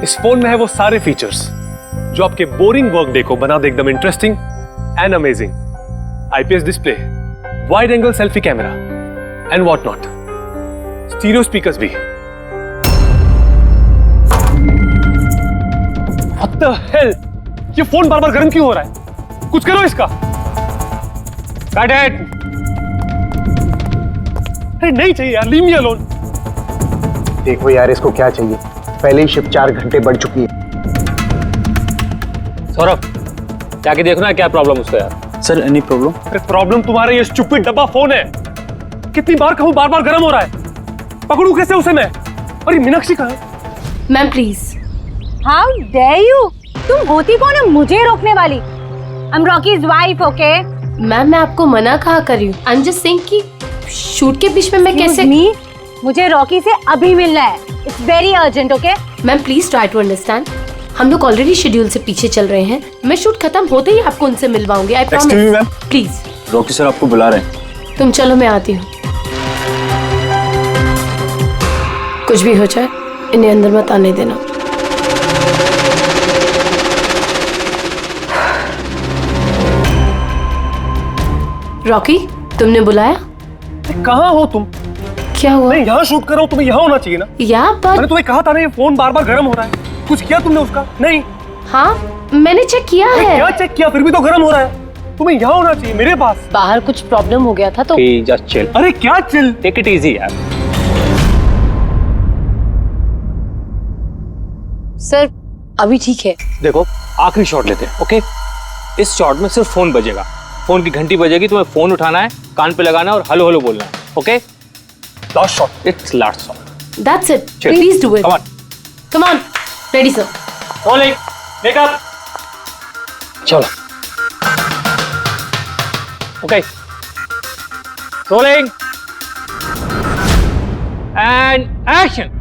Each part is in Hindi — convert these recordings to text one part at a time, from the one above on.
इस फोन में है वो सारे फीचर्स जो आपके बोरिंग वर्क डे को बना दे एकदम interesting and amazing. IPS display, wide angle selfie camera and what not, stereo speakers भी। What the hell? ये फोन बार बार गर्म क्यों हो रहा है? कुछ करो इसका। Cut it! अरे नहीं चाहिए यार, leave me alone। देखो यार इसको क्या चाहिए, पहले ही शिफ्ट 4 घंटे बढ़ चुकी है। सौरभ, जाके देखो ना क्या प्रॉब्लम उसको यार। Sir any problem? अरे प्रॉब्लम तुम्हारा ये स्टूपिड डब्बा फोन है। कितनी बार कहूं, बार बार गर्म हो रहा है। पकड़ू कैसे उसे मैं? और ये मीनाक्षी कहाँ है? Ma'am please. How dare you, तुम होती कौन है मुझे रोकने वाली? I am Rocky's wife, okay? Ma'am मैं आपको मना कहा कर रही हूँ। आई एम जस्ट सेइंग कि शूट के बीच में मैं कैसे। मुझे रॉकी से अभी मिलना है, it's very urgent, okay? Ma'am please try to understand, हम लोग ऑलरेडी शेड्यूल से पीछे चल रहे हैं। मैं शूट खत्म होते ही आपको उनसे मिलवाऊंगी, I promise. Please. Rocky sir आपको बुला रहे हैं। तुम चलो, मैं आती हूँ। कुछ भी हो जाए इन्हें अंदर मत आने देना। रॉकी, तुमने बुलाया? कहाँ हो तुम? क्या हुआ? मैं यहाँ शूट कर रहा हूँ, तुम्हें यहाँ होना चाहिए ना। या मैंने तुम्हें कहा था ना ये फोन बार बार गर्म हो रहा है। कुछ किया तुमने उसका? नहीं। हाँ मैंने चेक किया है। क्या चेक किया? फिर भी तो गर्म हो रहा है। तुम्हें यहाँ होना चाहिए मेरे पास। बाहर कुछ प्रॉब्लम हो गया था तो। Just chill. अरे क्या चिल? टेक इट इजी यार। सर अभी ठीक है। देखो आखिरी शॉट लेते हैं, ओके? इस शॉट में सिर्फ फोन बजेगा, फोन की घंटी बजेगी, तुम्हें फोन उठाना है, कान पे लगाना है और हेलो हेलो बोलना है, okay? Last shot. It's last shot. That's it, please do it. Come on, come on. Ready sir. Rolling, makeup, चलो। Okay, rolling and action.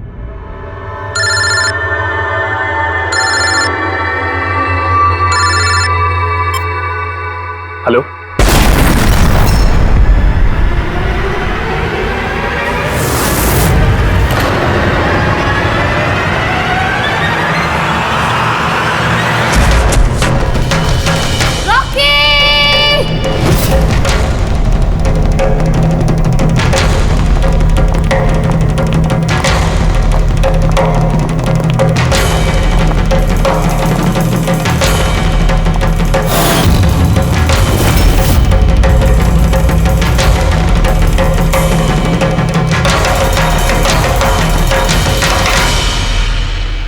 Hello,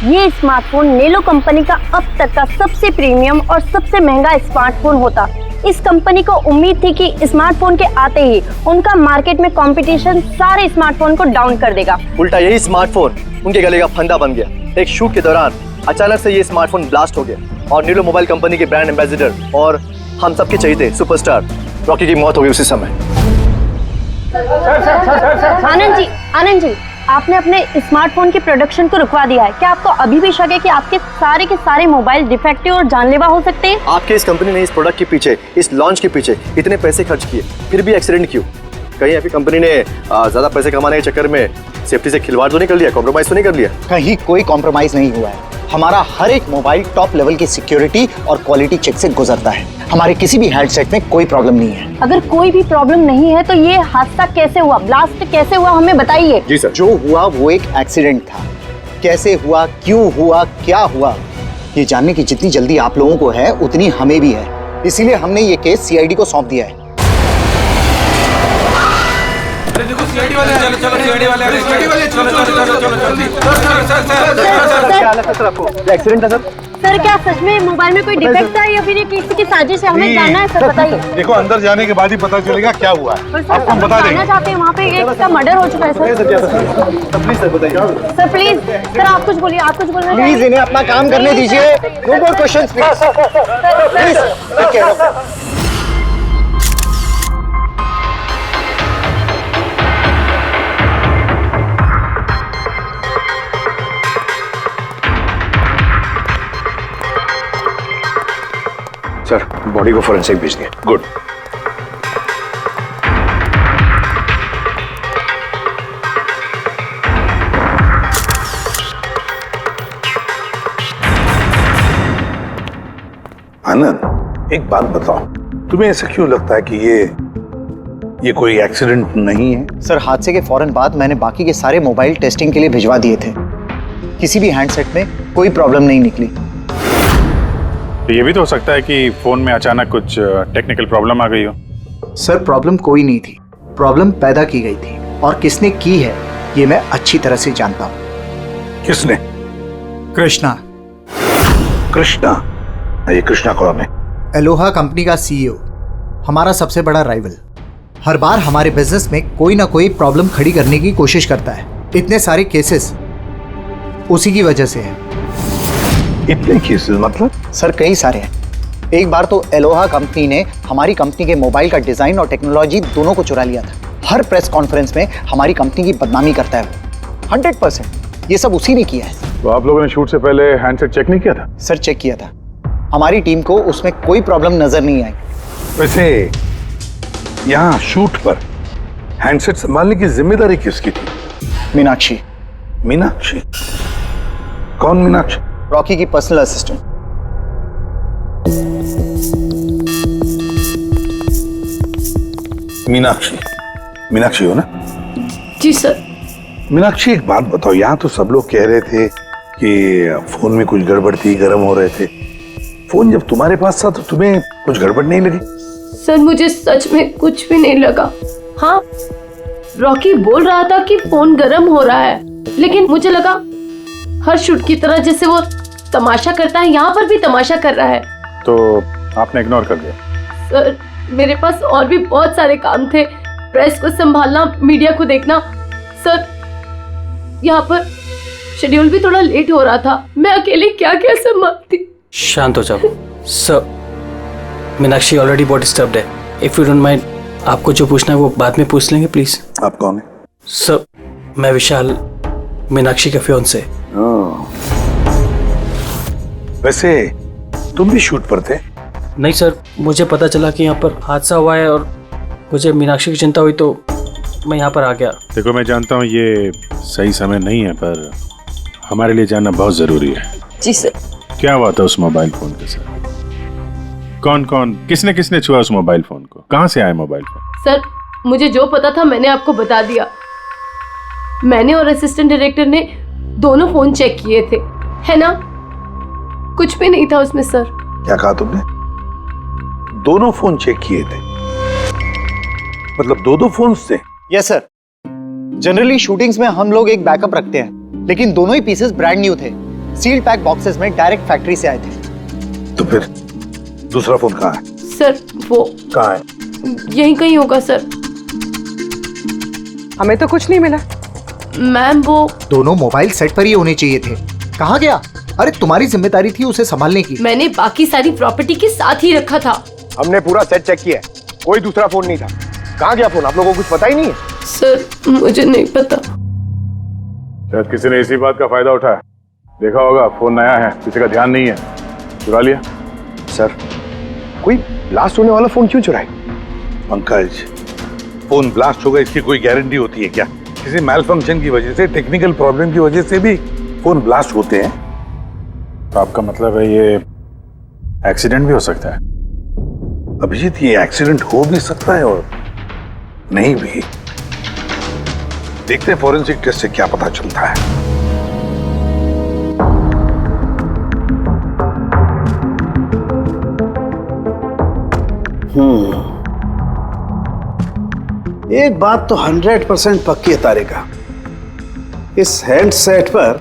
ये स्मार्टफोन नेलो कंपनी का अब तक का सबसे प्रीमियम और सबसे महंगा स्मार्टफोन होता। इस कंपनी को उम्मीद थी कि स्मार्टफोन के आते ही उनका मार्केट में कंपटीशन सारे स्मार्टफोन को डाउन कर देगा। उल्टा यही स्मार्टफोन उनके गले का फंदा बन गया। एक शूट के दौरान अचानक से ये स्मार्टफोन ब्लास्ट हो गया और नेलो मोबाइल कंपनी के ब्रांड एम्बेसडर और हम सबके चहेते सुपरस्टार रॉकी की मौत हो गई उसी समय। आनंद जी, आपने अपने स्मार्टफोन के प्रोडक्शन को रुकवा दिया है। क्या आपको अभी भी शक है कि आपके सारे के सारे मोबाइल डिफेक्टिव और जानलेवा हो सकते हैं? आपके इस कंपनी ने इस प्रोडक्ट के पीछे, इस लॉन्च के पीछे इतने पैसे खर्च किए, फिर भी एक्सीडेंट क्यों? कहीं आपकी कंपनी ने ज्यादा पैसे कमाने के चक्कर में सेफ्टी से खिलवाड़ तो नहीं कर लिया, कॉम्प्रोमाइज तो नहीं कर लिया? कहीं कोई कॉम्प्रोमाइज नहीं हुआ है। हमारा हर एक मोबाइल टॉप लेवल की सिक्योरिटी और क्वालिटी चेक से गुजरता है। हमारे किसी भी हैंडसेट में कोई प्रॉब्लम नहीं है। अगर कोई भी प्रॉब्लम नहीं है तो ये हादसा कैसे हुआ, ब्लास्ट कैसे हुआ, हमें बताइए। जी सर। जो हुआ वो एक एक्सीडेंट था। कैसे हुआ, क्यों हुआ, क्या हुआ, ये जानने की जितनी जल्दी आप लोगों को है उतनी हमें भी है। इसीलिए हमने ये केस सीआईडी को सौंप दिया है। सीआईडी वाले, चलो चलो सीआईडी वाले, सीआईडी वाले, चलो चलो चलो चलो जल्दी। क्या हालत है सर आपको? एक्सीडेंट है सर? सर क्या सच में मोबाइल में कोई डिफेक्ट है या फिर ये किसी की साजिश है? हमें जानना है सर, बताइए। देखो अंदर जाने के बाद ही पता चलेगा क्या हुआ है। आपको हम बता देंगे। जानना चाहते हैं, वहाँ पे एक का मर्डर हो चुका है सर। प्लीज सर बताइए। सर प्लीज, सर आप कुछ बोलिए, आप कुछ बोलना प्लीज चाहिए। इन्हें अपना काम करने दीजिए। No more questions please. Sir body को फोरेंसिक भेज दिया। गुड। आनंद, एक बात बताओ, तुम्हें ऐसा क्यों लगता है कि ये कोई एक्सीडेंट नहीं है? सर, हादसे के फौरन बाद मैंने बाकी के सारे मोबाइल टेस्टिंग के लिए भिजवा दिए थे। किसी भी हैंडसेट में कोई प्रॉब्लम नहीं निकली। तो ये भी तो हो सकता है कि फोन में अचानक कुछ टेक्निकल प्रॉब्लम आ गई हो। सर, प्रॉब्लम कोई नहीं थी, प्रॉब्लम पैदा की गई थी, और किसने की है ये मैं अच्छी तरह से जानता हूँ। किसने? कृष्णा। कृष्णा? ये कृष्णा कौन है? एलोहा कंपनी का सीईओ, हमारा सबसे बड़ा राइवल। हर बार हमारे बिजनेस में कोई ना कोई प्रॉब्लम खड़ी करने की कोशिश करता है। इतने सारे केसेस उसी की वजह से हैं। इतने केसेस मतलब? सर, कई सारे हैं। एक बार तो एलोहा कंपनी ने हमारी कंपनी के मोबाइल का डिजाइन और टेक्नोलॉजी दोनों को चुरा लिया था। हर प्रेस कॉन्फ्रेंस में हमारी कंपनी की बदनामी करता है वो। 100% ये सब उसी ने किया है। तो आप लोगों ने शूट से पहले हैंडसेट चेक नहीं किया था? सर, चेक किया था। हमारी टीम को उसमें कोई प्रॉब्लम नजर नहीं आई। वैसे यहाँ शूट पर हैंडसेट संभालने की जिम्मेदारी किसकी थी? मीनाक्षी। मीनाक्षी? कौन मीनाक्षी? रॉकी की पर्सनल असिस्टेंट। मीनाक्षी? मीनाक्षी हो ना? जी सर। मीनाक्षी, एक बात बताओ, यहाँ तो सब लोग कह रहे थे कि फोन में कुछ गड़बड़ थी, गर्म हो रहे थे। फोन जब तुम्हारे पास था तो तुम्हें कुछ गड़बड़ नहीं लगी? सर, मुझे सच में कुछ भी नहीं लगा। हाँ, रॉकी बोल रहा था कि फोन गर्म हो रहा है, लेकिन मुझे लगा हर शूट की तरह जैसे वो तमाशा करता है, यहाँ पर भी तमाशा कर रहा है। तो आपने इग्नोर कर दिया? सर, मेरे पास और भी बहुत सारे काम थे। प्रेस को संभालना, मीडिया को देखना। सर, यहाँ पर शेड्यूल भी थोड़ा लेट हो रहा था। मैं अकेली क्या क्या संभालती। शांत हो जाओ सर। मीनाक्षी ऑलरेडी बहुत डिस्टर्ब्ड है। इफ यू डोंट माइंड, आपको जो पूछना है वो बाद में पूछ लेंगे प्लीज। आप कौन है? सर, मैं विशाल, मीनाक्षी का फियांसे। वैसे तुम भी शूट पर थे? नहीं सर, मुझे पता चला कि यहाँ पर हादसा हुआ है और मुझे मीनाक्षी की चिंता हुई तो मैं यहाँ पर आ गया। देखो, मैं जानता हूँ ये सही समय नहीं है, पर हमारे लिए जानना बहुत जरूरी है। जी सर। क्या हुआ था उस मोबाइल फोन के साथ? कौन कौन, किसने किसने छुआ उस मोबाइल फोन को? कहाँ से आया मोबाइल फोन? सर, मुझे जो पता था मैंने आपको बता दिया। मैंने और असिस्टेंट डायरेक्टर ने दोनों फोन चेक किए थे, है ना? कुछ भी नहीं था उसमें सर। क्या कहा तुमने? दोनों फोन चेक किए थे? मतलब दो फोन थे? Yes sir. जनरली शूटिंग्स में हम लोग एक बैकअप रखते हैं, लेकिन दोनों ही पीसेस ब्रांड न्यू थे। सील्ड पैक बॉक्सेस में डायरेक्ट फैक्ट्री से आए थे। तो फिर दूसरा फोन कहाँ है? सर, वो कहाँ है? यहीं कहीं होगा सर। हमें तो कुछ नहीं मिला। मैम, वो दोनों मोबाइल सेट पर ही होने चाहिए थे। कहाँ गया? अरे, तुम्हारी जिम्मेदारी थी उसे संभालने की। मैंने बाकी सारी प्रॉपर्टी के साथ ही रखा था। हमने पूरा सेट चेक किया, कोई दूसरा फोन नहीं था। कहाँ गया फोन? आप लोगों को कुछ पता ही नहीं है? सर, मुझे नहीं पता। शायद किसी ने इसी बात का फायदा उठाया। देखा होगा फोन नया है, किसी का ध्यान नहीं है, चुरा लिया। सर, कोई ब्लास्ट होने वाला फोन क्यों चुराए? पंकज, फोन ब्लास्ट होगा इसकी कोई गारंटी होती है क्या? किसी मैल फंक्शन की वजह से, टेक्निकल प्रॉब्लम की वजह से भी फोन ब्लास्ट होते हैं। तो आपका मतलब है ये एक्सीडेंट भी हो सकता है? अभिजीत, ये एक्सीडेंट हो भी सकता है और नहीं भी। देखते हैं फॉरेंसिक टेस्ट से क्या पता चलता है। एक बात तो 100% पक्की है तारिका, इस हैंडसेट पर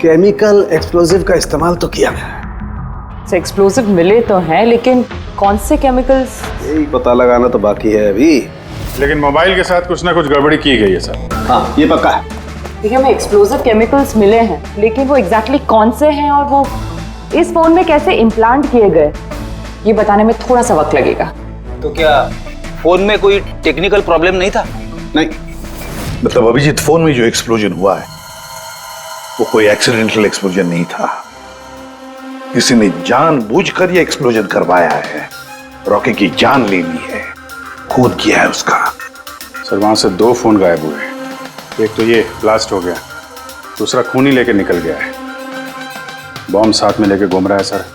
केमिकल एक्सप्लोजिव का इस्तेमाल तो किया गया है। एक्सप्लोजिव मिले तो हैं, लेकिन कौन से केमिकल्स? यही पता लगाना तो बाकी है अभी। लेकिन मोबाइल के साथ कुछ ना कुछ गड़बड़ी की गई है सर। हाँ, ये पक्का है। देखिए, हमें एक्सप्लोजिव केमिकल्स मिले हैं, लेकिन वो एग्जैक्टली कौन से हैं और वो इस फोन में कैसे इम्प्लांट किए गए, ये बताने में थोड़ा सा वक्त लगेगा। तो क्या फोन में कोई टेक्निकल प्रॉब्लम नहीं था? नहीं, मतलब अभिजीत, फोन में जो एक्सप्लोजन हुआ है वो कोई एक्सीडेंटल एक्सप्लोजन नहीं था। किसी ने जानबूझकर ये एक्सप्लोजन करवाया है, रॉकी की जान ले ली है, खून किया है उसका। सर, वहां से 2 फोन गायब हुए। एक तो ये ब्लास्ट हो गया, दूसरा खून ही लेके निकल गया है। बॉम्ब साथ में लेके घूम रहा है सर,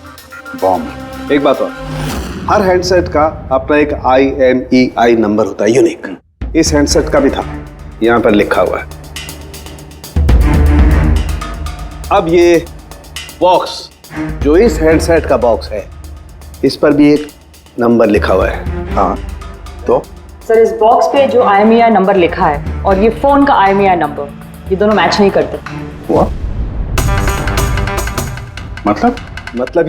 बॉम्ब। एक बात और, हर हैंडसेट का अपना एक IMEI नंबर होता है, यूनिक। इस हैंडसेट का भी था, यहां पर लिखा हुआ है। अब ये बॉक्स, जो इस हैंडसेट का बॉक्स है, इस पर भी एक नंबर लिखा हुआ है। हाँ, तो सर इस बॉक्स पे जो IMEI नंबर लिखा है और ये फोन का IMEI नंबर, ये दोनों मैच नहीं करते। मतलब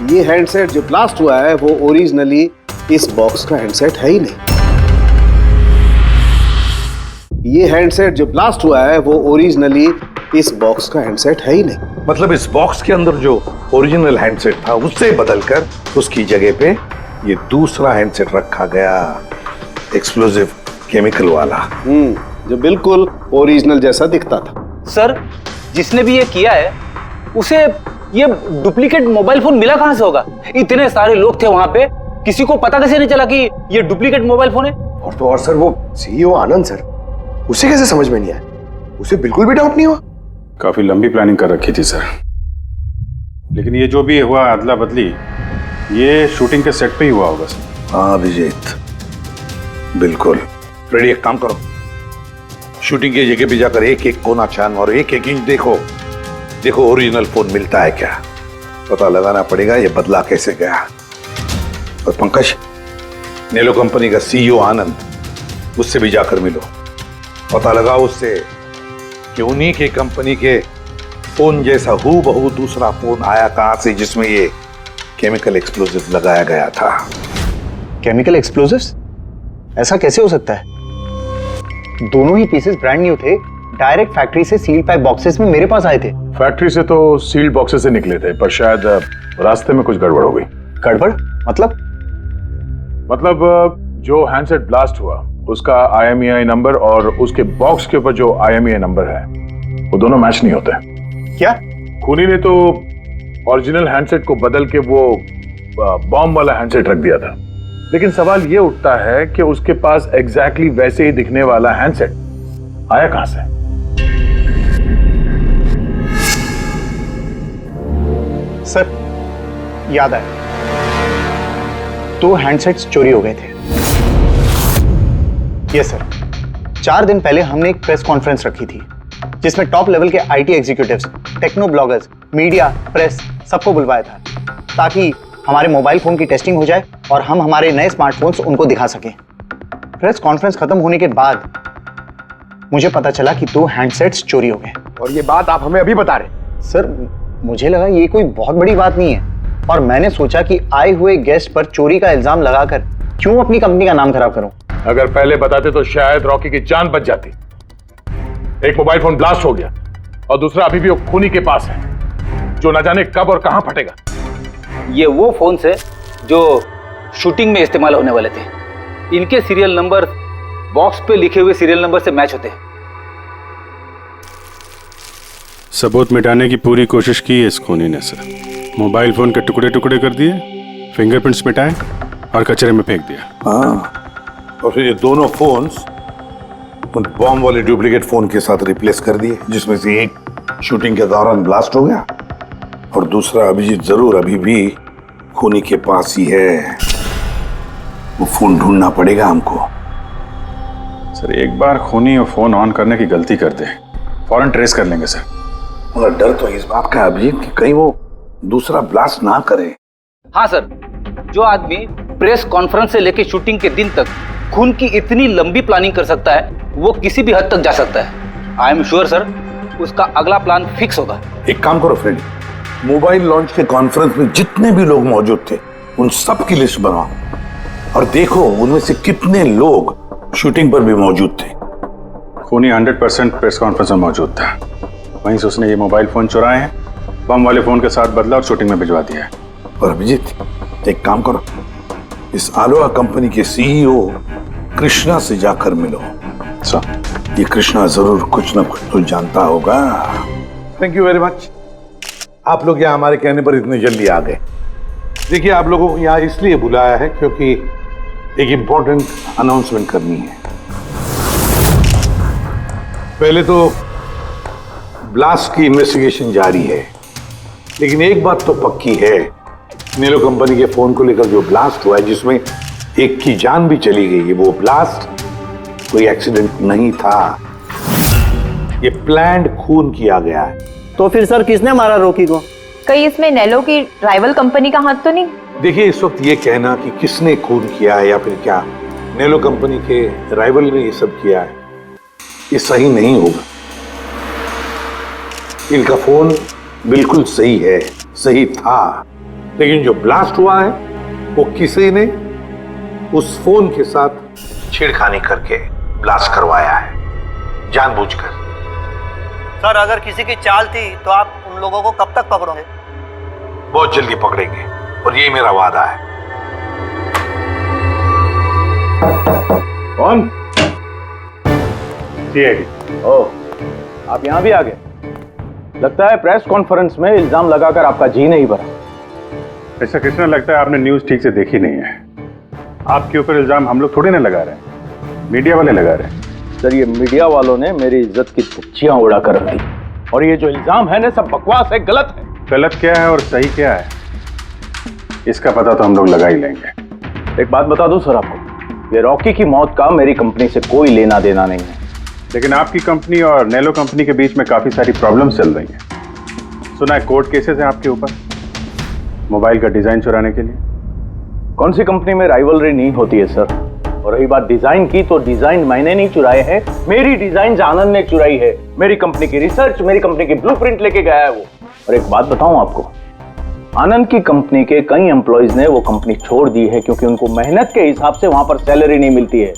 ये हैंडसेट जो ब्लास्ट हुआ है वो ओरिजिनली इस बॉक्स का हैंडसेट है ही नहीं। ये हैंडसेट जो ब्लास्ट हुआ है वो ओरिजिनली इस बॉक्स का हैंडसेट है ही नहीं। मतलब इस बॉक्स के अंदर जो ओरिजिनल हैंडसेट था उससे बदलकर उसकी जगह पे ये दूसरा हैंडसेट रखा गया, एक्सप्लोजिव केमिकल वाला। जो बिल्कुल ओरिजिनल जैसा दिखता था। सर जिसने भी ये किया है उसे ये डुप्लीकेट मोबाइल फोन मिला कहां से होगा? इतने सारे लोग थे वहां पे, किसी को पता कैसे नहीं चला कि ये डुप्लीकेट मोबाइल फोन है? और तो और सर, वो CEO आनंद सर, उसे कैसे समझ में नहीं आया? उसे बिल्कुल भी डाउट नहीं हुआ? काफी लंबी प्लानिंग कर रखी थी सर, लेकिन ये जो भी हुआ अदला बदली, ये शूटिंग के सेट पे ही हुआ होगा सर। हाँ अभिजीत, बिल्कुल। रेडी, एक काम करो, शूटिंग की जगह पे जाकर एक एक कोना छान और एक एक इंच देखो ओरिजिनल फोन मिलता है क्या, पता लगाना पड़ेगा ये बदला कैसे गया। और पंकज, नेलो कंपनी का CEO आनंद, उससे भी जाकर मिलो, पता लगाओ उससे कि उन्हीं के कंपनी के फोन जैसा हूबहू दूसरा फोन आया कहां से जिसमें ये केमिकल एक्सप्लोजिव लगाया गया था। Chemical explosives? ऐसा कैसे हो सकता है? दोनों ही पीसेस ब्रांड न्यू थे, डायरेक्ट फैक्ट्री से सील पैक बॉक्सेस में मेरे पास आए थे। फैक्ट्री से तो सील्ड बॉक्सेस से निकले थे, पर शायद रास्ते में कुछ गड़बड़ हो गई। गड़बड़ मतलब जो हैंडसेट ब्लास्ट हुआ उसका IMEI नंबर और उसके बॉक्स के ऊपर जो IMEI नंबर है वो दोनों मैच नहीं होते। क्या? खूनी ने तो ओरिजिनल हैंडसेट को बदल के वो बॉम्ब वाला हैंडसेट रख दिया था, लेकिन सवाल ये उठता है कि उसके पास एग्जैक्टली वैसे ही दिखने वाला हैंडसेट आया कहां से? सर याद आया, 2 हैंडसेट्स चोरी हो गए थे। यस सर, 4 दिन पहले हमने एक प्रेस कॉन्फ्रेंस रखी थी जिसमें टॉप लेवल के IT executives, techno bloggers, media, press सबको बुलवाया था ताकि हमारे मोबाइल फोन की टेस्टिंग हो जाए और हम हमारे नए स्मार्टफोन्स उनको दिखा सकें। प्रेस कॉन्फ्रेंस खत्म होने के बाद मुझे पता चला कि 2 हैंडसेट्स चोरी हो गए। और ये बात आप हमें अभी बता रहे? सर मुझे लगा ये कोई बहुत बड़ी बात नहीं है और मैंने सोचा कि आए हुए गेस्ट पर चोरी का इल्जाम लगाकर क्यों अपनी कंपनी का नाम खराब करूं। अगर पहले बताते तो शायद रॉकी की जान बच जाती। एक मोबाइल फोन ब्लास्ट हो गया और दूसरा अभी भी वो खूनी के पास है, जो न जाने कब और कहां फटेगा। ये वो फोन है जो शूटिंग में इस्तेमाल होने वाले थे। इनके सीरियल नंबर बॉक्स पे लिखे हुए सीरियल नंबर से मैच होते हैं। सबूत मिटाने की पूरी कोशिश की है इस खूनी ने सर। मोबाइल फोन के टुकड़े टुकड़े कर दिए, फिंगरप्रिंट्स मिटाए और कचरे में फेंक दिया। हाँ, और फिर ये दोनों फोन्स उन बॉम्ब वाले डुप्लीकेट फोन के साथ रिप्लेस कर दिए, जिसमें से एक शूटिंग के दौरान ब्लास्ट हो गया और दूसरा अभिजीत जरूर अभी भी खूनी के पास ही है। वो फोन ढूंढना पड़ेगा हमको। सर एक बार खूनी वो फोन ऑन करने की गलती कर दे, फौरन ट्रेस कर लेंगे सर। मगर डर तो इस बात का अभिजीत कि कहीं वो दूसरा ब्लास्ट ना करे। हाँ सर, जो आदमी प्रेस कॉन्फ्रेंस से लेकर शूटिंग के दिन तक खून की इतनी लंबी प्लानिंग कर सकता है, वो किसी भी हद तक जा सकता है। आई एम श्योर सर, उसका अगला प्लान फिक्स होगा। एक काम करो फ्रेंड, मोबाइल लॉन्च के कॉन्फ्रेंस में जितने भी लोग मौजूद थे उन सब की लिस्ट बनाओ और देखो उनमें से कितने लोग शूटिंग पर भी मौजूद थे। खूनी 100% प्रेस कॉन्फ्रेंस में मौजूद था, वहीं से उसने ये मोबाइल फोन चुराए हैं, बम वाले फोन के साथ बदला और शूटिंग में भिजवा दिया है। और अभिजीत एक काम करो, इस आलोहा कंपनी के CEO कृष्णा से जाकर मिलो। ये कृष्णा जरूर कुछ ना कुछ तो जानता होगा। थैंक यू वेरी मच, आप लोग यहाँ हमारे कहने पर इतने जल्दी आ गए। देखिए आप लोगों को यहाँ इसलिए बुलाया है क्योंकि एक इंपॉर्टेंट अनाउंसमेंट करनी है। पहले तो ब्लास्ट की इन्वेस्टिगेशन जारी है, लेकिन एक बात तो पक्की है नीलो कंपनी के फोन को लेकर जो ब्लास्ट हुआ है, जिसमें एक की जान भी चली गई है, वो ब्लास्ट कोई एक्सीडेंट नहीं था। ये प्लान्ड खून किया गया है। तो फिर सर किसने मारा रॉकी को? कहीं इसमें नेलो की राइवल कंपनी का हाथ तो नहीं? देखिए, इस वक्त ये कहना कि किसने खून किया है या फिर क्या नेलो कंपनी के राइवल ने ये सब किया है, ये सही नहीं होगा। इनका फोन बिल्कुल सही है, सही था, लेकिन जो ब्लास्ट हुआ है वो किसी ने उस फोन के साथ छेड़खानी करके ब्लास्ट करवाया है, जानबूझकर। सर अगर किसी की चाल थी तो आप उन लोगों को कब तक पकड़ोगे? बहुत जल्दी पकड़ेंगे, और यही मेरा वादा है। कौन? सीआईडी। ओह, आप यहाँ भी आ गए। लगता है प्रेस कॉन्फ्रेंस में इल्जाम लगाकर आपका जी नहीं भरा। ऐसा कृष्णा, लगता है आपने न्यूज ठीक से देखी नहीं है। आपके ऊपर इल्जाम हम लोग थोड़ी ना लगा रहे हैं, मीडिया वाले लगा रहे हैं। सर, ये मीडिया वालों ने मेरी इज्जत की धज्जियां उड़ा कर रख दी, और ये जो इल्जाम है ना, सब बकवास है, गलत है। गलत क्या है और सही क्या है, इसका पता तो हम लोग लगा ही लेंगे। एक बात बता दूं सर आपको, ये रॉकी की मौत का मेरी कंपनी से कोई लेना देना नहीं है। लेकिन आपकी कंपनी और नेलो कंपनी के बीच में काफी सारी प्रॉब्लम्स चल रही हैं। सुना है कोर्ट केसेस हैं आपके ऊपर मोबाइल का डिजाइन चुराने के लिए। कौन सी कंपनी में राइवलरी नहीं होती है सर? और रही बात डिजाइन की, तो डिजाइन मैंने नहीं चुराए हैं, मेरी डिजाइन आनंद ने चुराई है। मेरी कंपनी की रिसर्च, मेरी कंपनी की ब्लूप्रिंट लेके गया है वो। और एक बात बताऊं आपको, आनंद की कंपनी के कई एम्प्लॉइज ने वो कंपनी छोड़ दी है क्योंकि उनको मेहनत के हिसाब से वहां पर सैलरी नहीं मिलती है।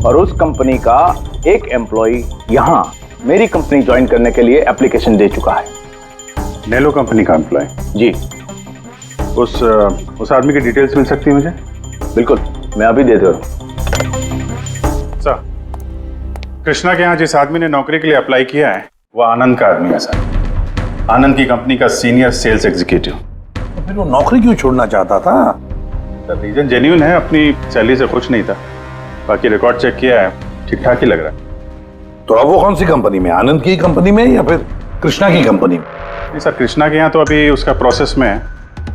और उस कंपनी का एक एम्प्लॉय यहां मेरी कंपनी ज्वाइन करने के लिए एप्लीकेशन दे चुका है। नेलो कंपनी का एम्प्लॉय? जी। उस आदमी की डिटेल्स मिल सकती है मुझे? बिल्कुल, मैं अभी दे दे रहा हूं। सर, कृष्णा के यहाँ जिस आदमी ने नौकरी के लिए अप्लाई किया है वो आनंद का आदमी है सर। आनंद की कंपनी का सीनियर सेल्स एग्जीक्यूटिव। तो फिर वो नौकरी क्यों छोड़ना चाहता था? सर, रीजन जेन्युइन है, अपनी सैलरी से खुश नहीं था। बाकी रिकॉर्ड चेक किया है, ठीक ठाक ही लग रहा है। तो अब वो कौन सी कंपनी में, आनंद की कंपनी में या फिर कृष्णा की कंपनी में? नहीं सर, कृष्णा के यहाँ तो अभी उसका प्रोसेस में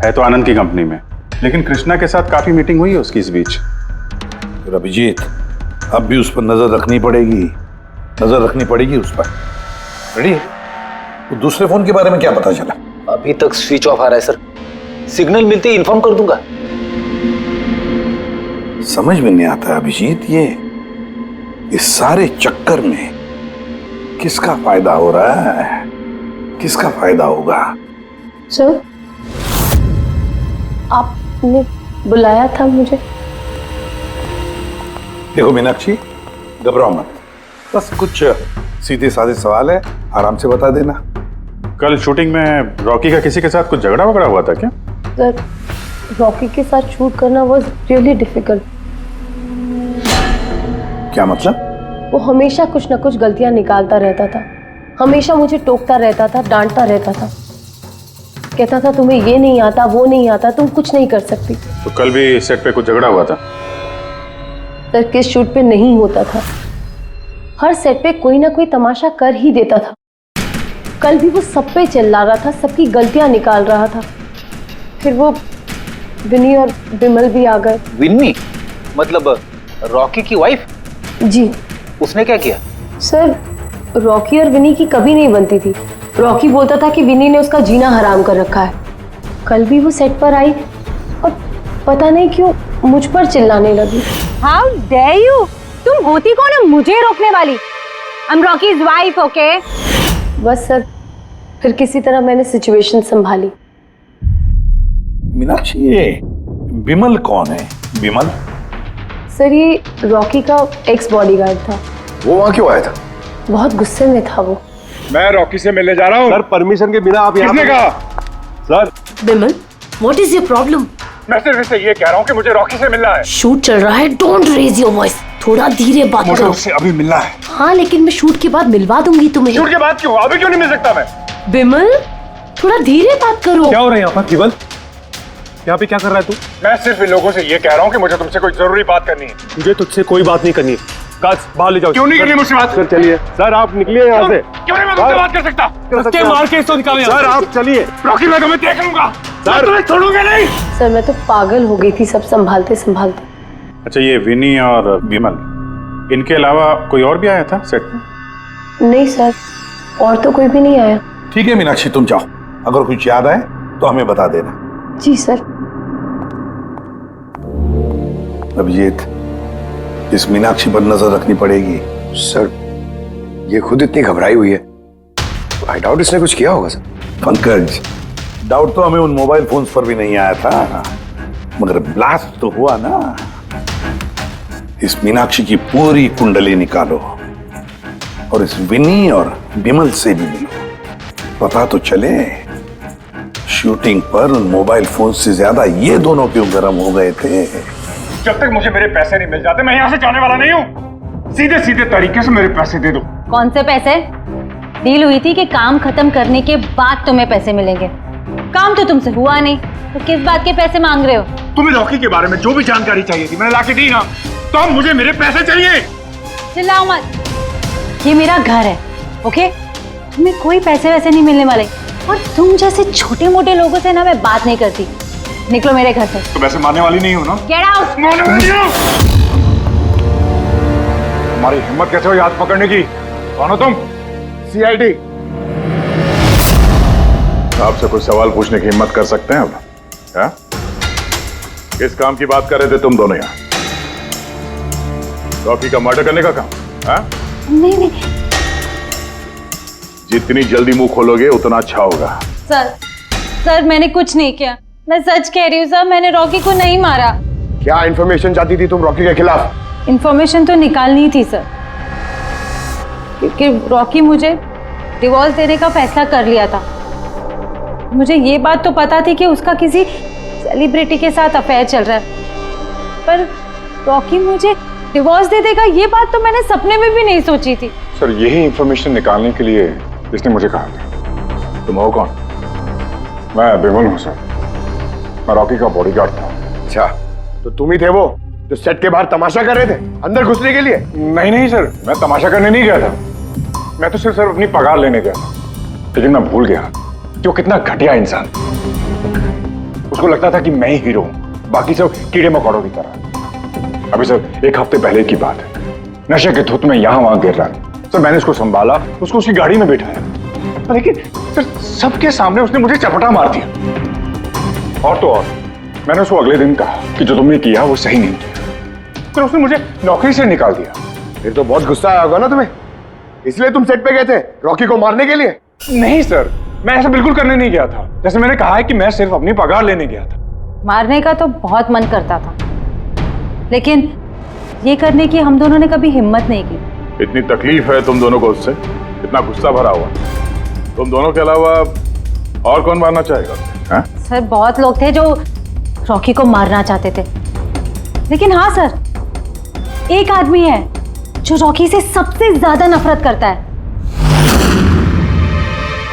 है तो आनंद की कंपनी में, लेकिन कृष्णा के साथ काफी मीटिंग हुई है उसकी इस बीच। फिर अभिजीत, अब भी उस पर नजर रखनी पड़ेगी, नजर रखनी पड़ेगी उस पर। रेडी? तो दूसरे फोन के बारे में क्या पता चला? अभी तक स्विच ऑफ आ रहा है सर, सिग्नल मिलते ही इन्फॉर्म कर दूंगा। समझ में नहीं आता अभिजीत, ये इस सारे चक्कर में किसका फायदा हो रहा है, किसका फायदा होगा? सर, आपने बुलाया था मुझे? देखो मीनाक्षी, घबराओ मत, बस कुछ सीधे साधे सवाल है, आराम से बता देना। कल शूटिंग में रॉकी का किसी के साथ कुछ झगड़ा वगड़ा हुआ था क्या? सर, रॉकी के साथ शूट करना वाज रियली डिफिकल्ट। क्या मतलब? वो हमेशा कुछ ना कुछ गलतियां निकालता रहता था, हमेशा मुझे टोकता रहता था, डांटता रहता था, कहता था तुम्हें ये नहीं आता, वो नहीं आता, तुम कुछ नहीं कर सकती। तो कल भी सेट पे कुछ झगड़ा हुआ था? सर, किस शूट पे नहीं होता था, हर सेट पे कोई ना कोई तमाशा कर ही देता था। कल भी वो सब पे चिल्ला रहा था, सबकी गलतियां निकाल रहा था। फिर वो विनी और बिमल भी आ गए। विन्नी मतलब रॉकी की वाइफ? जी। उसने क्या किया? सर, रॉकी और विनी की कभी नहीं बनती थी। रॉकी बोलता था कि विनी ने उसका जीना हराम कर रखा है। कल भी वो सेट पर आई और पता नहीं क्यों मुझ पर चिल्लाने लगी। How dare you? तुम होती कौन है मुझे रोकने वाली? I'm Rocky's wife, okay? बस सर, फिर किसी तरह मैंने सिचुएशन संभाली। मीनाक्षी, ये बिमल कौन है? बिमल? सर, ये रॉकी का एक्स बॉडीगार्ड था। वो वहां क्यों आया था? बहुत गुस्से में था वो। मैं रॉकी से मिलने जा रहा हूँ। सर, परमिशन के बिना आप यहाँ किसने कहा? Sir, Bimal, what is your problem? मैं सिर्फ इससे ये कह रहा हूँ कि मुझे रॉकी से मिलना है। शूट चल रहा है, डोंट रेज योर वॉइस, थोड़ा धीरे बात मुझे करो। उससे अभी मिलना है। हाँ, लेकिन मैं शूट के बाद मिलवा दूंगी तुम्हें। शूट के बाद क्यों? अभी क्यों नहीं मिल सकता मैं? बिमल, थोड़ा धीरे बात करो। क्या हो रहा है यहाँ पर? बिमल, यहाँ पे क्या कर रहा है तू? मैं सिर्फ इन लोगों से ये कह रहा हूँ कि मुझे तुमसे कोई जरूरी बात करनी है। मुझे तुझसे कोई बात नहीं करनी है। गार्ड्स, बाहर ले जाओ। क्यों नहीं करनी मुझसे बात? सर चलिए। सर, आप निकलिए यहाँ से। क्यों नहीं मैं तुमसे बात कर सकता? धक्के मार के इसको निकालो यहाँ से। सर, आप चलिए। रॉकी, मैं तुम्हें देख लूंगा। सर तुम्हें छोड़ूंगा नहीं। सर मैं तो पागल हो गई थी सब संभालते संभालते। अच्छा, ये विनी और विमल, इनके अलावा कोई और भी आया था सेट में? नहीं सर, और तो कोई भी नहीं आया। ठीक है मीनाक्षी, तुम जाओ, अगर कुछ याद आए तो हमें बता देना। जी सर। अभिजीत, इस मीनाक्षी पर नजर रखनी पड़ेगी। सर, ये खुद इतनी घबराई हुई है, आई डाउट इसने कुछ किया होगा सर। पंकज, डाउट तो हमें उन मोबाइल फोन्स पर भी नहीं आया था, मगर ब्लास्ट तो हुआ ना। इस मीनाक्षी की पूरी कुंडली निकालो और इस विनी और विमल से भी मिलो, पता तो चले शूटिंग पर उन मोबाइल फोन से ज्यादा ये दोनों क्यों गर्म हो गए थे। जब तक मुझे मेरे पैसे नहीं मिल जाते मैं यहाँ से जाने वाला नहीं हूँ। सीधे सीधे तरीके से मेरे पैसे दे दो। कौन से पैसे? डील हुई थी कि काम खत्म करने के बाद तुम्हें पैसे मिलेंगे। काम तो तुमसे हुआ नहीं, तो किस बात के पैसे मांग रहे हो? तुम्हें रॉकी के बारे में जो भी जानकारी चाहिए थी मैंने लाके दी ना, तो अब मुझे मेरे पैसे चाहिए। चिल्लाओ मत, ये मेरा घर है, ओके? तुम्हें कोई पैसे वैसे नहीं मिलने वाले, और तुम जैसे छोटे मोटे लोगों से ना मैं बात नहीं करती। निकलो मेरे घर से। तो वैसे मारने वाली नहीं हो ना? Get out. मारने वाली नहीं हो? तुम्हारी हिम्मत कैसे हुई हाथ पकड़ने की? कौन हो तुम? सीआईडी। आपसे कुछ सवाल पूछने की हिम्मत कर सकते हैं अब? क्या? किस काम की बात कर रहे थे तुम दोनों यहाँ? रॉकी का मर्डर करने का काम? हाँ? नहीं। जितनी जल्दी मुंह खोलोगे उतना अच्छा होगा। सर मैंने कुछ नहीं किया, मैं सच कह रही हूँ सर, मैंने रॉकी को नहीं मारा। क्या इंफॉर्मेशन चाहती थी तुम रॉकी के खिलाफ? इंफॉर्मेशन तो निकालनी थी सर, क्योंकि रॉकी मुझे डिवोर्स देने का फैसला कर लिया था। मुझे ये बात तो पता थी कि उसका किसी सेलिब्रिटी के साथ अफेयर चल रहा है, पर रॉकी मुझे डिवोर्स दे देगा ये बात तो मैंने सपने में भी नहीं सोची थी। सर, यही इंफॉर्मेशन निकालने के लिए इसने मुझे कहा था। तुम हो कौन? मैं विमल हूँ सर, मैं रॉकी का बॉडीगार्ड था। अच्छा, तो तुम ही थे वो जो सेट के बाहर तमाशा कर रहे थे अंदर घुसने के लिए? नहीं सर, मैं तमाशा करने नहीं गया था, मैं तो सिर्फ अपनी पगार लेने गया था। लेकिन मैं भूल गया कि वो कितना घटिया इंसान। उसको लगता था कि मैं ही हीरो हूँ, बाकी सब कीड़े मकोड़ों की तरह। अभी सर 1 हफ्ते पहले की बात है, नशे के धुत में यहाँ वहां गिर रहा है। सर मैंने उसको संभाला, उसको उसकी गाड़ी में बिठाया, लेकिन सर सबके सामने उसने मुझे चपटा मार दिया। और तो और मैंने उसको अगले दिन कहा कि जो तुमने किया वो सही नहीं किया, फिर उसने मुझे नौकरी से निकाल दिया। फिर तो बहुत गुस्सा आया होगा ना तुम्हें, इसलिए तुम सेट पे गए थे रॉकी को मारने के लिए? नहीं सर, मैं ऐसा बिल्कुल करने नहीं गया था। जैसे मैंने कहा है कि मैं सिर्फ अपनी पगार लेने गया था। मारने का तो बहुत मन करता था, लेकिन ये करने की हम दोनों ने कभी हिम्मत नहीं की। इतनी तकलीफ है तुम दोनों को उससे, इतना गुस्सा भरा हुआ। तुम दोनों के अलावा और कौन मारना चाहेगा? हाँ? सर बहुत लोग थे जो रॉकी को मारना चाहते थे, लेकिन हाँ सर, एक आदमी है जो रॉकी से सबसे ज्यादा नफरत करता है।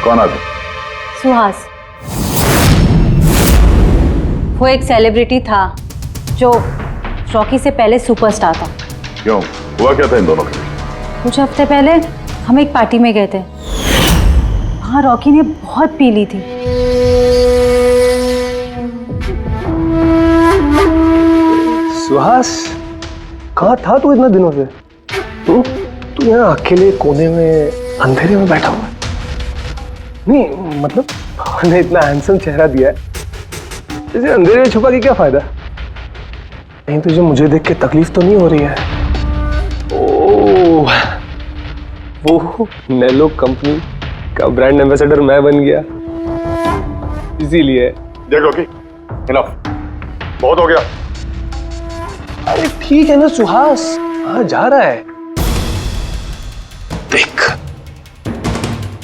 कौन आदमी? सुहास। वो एक सेलिब्रिटी था जो रॉकी से पहले सुपरस्टार था। क्यों, हुआ क्या था इन दोनों के बीच? कुछ हफ्ते पहले हम एक पार्टी में गए थे, वहां रॉकी ने बहुत पी ली थी। सुहास, कहाँ था तू इतना दिनों से? तू यहाँ अकेले कोने में अंधेरे में बैठा हुआ है? नहीं मतलब ने इतना हैंडसम चेहरा दिया है, इसे अंधेरे में छुपा के क्या फायदा? नहीं तुझे मुझे देख के तकलीफ तो नहीं हो रही है? ओह, वो नेलो कंपनी का ब्रांड एम्बेसडर मैं बन गया, इसीलिए। देख रॉकी, इनफ, बहुत हो गया। अरे ठीक है ना सुहास, हाँ जा रहा है। देख,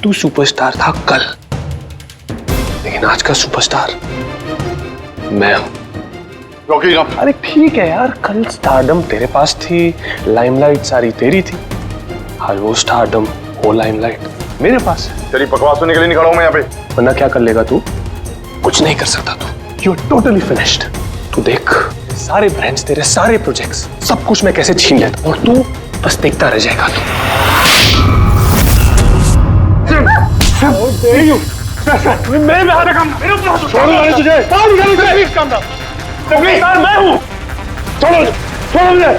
तू सुपरस्टार था कल, लेकिन आज का सुपरस्टार मैं हूं। रॉकी, अरे ठीक है यार, कल स्टारडम तेरे पास थी, लाइमलाइट सारी तेरी थी, आज वो स्टारडम वो लाइमलाइट मेरे पास है। तेरी बकवास सुनने के लिए नहीं खड़ा हूं मैं यहाँ पे। वरना क्या कर लेगा तू? कुछ नहीं कर सकता तू, यू आर टोटली फिनिश्ड। तू देख, सारे ब्रांड्स, तेरे सारे प्रोजेक्ट्स, सब कुछ मैं कैसे छीन लेता हूं और तू बस देखता रह जाएगा। तू मेरे पे हाथ काम मेरे ऊपर छोड़ो मैंने तुझे प्लीज काम डाउन प्लीज मैं हूं छोड़ो छोड़ो मुझे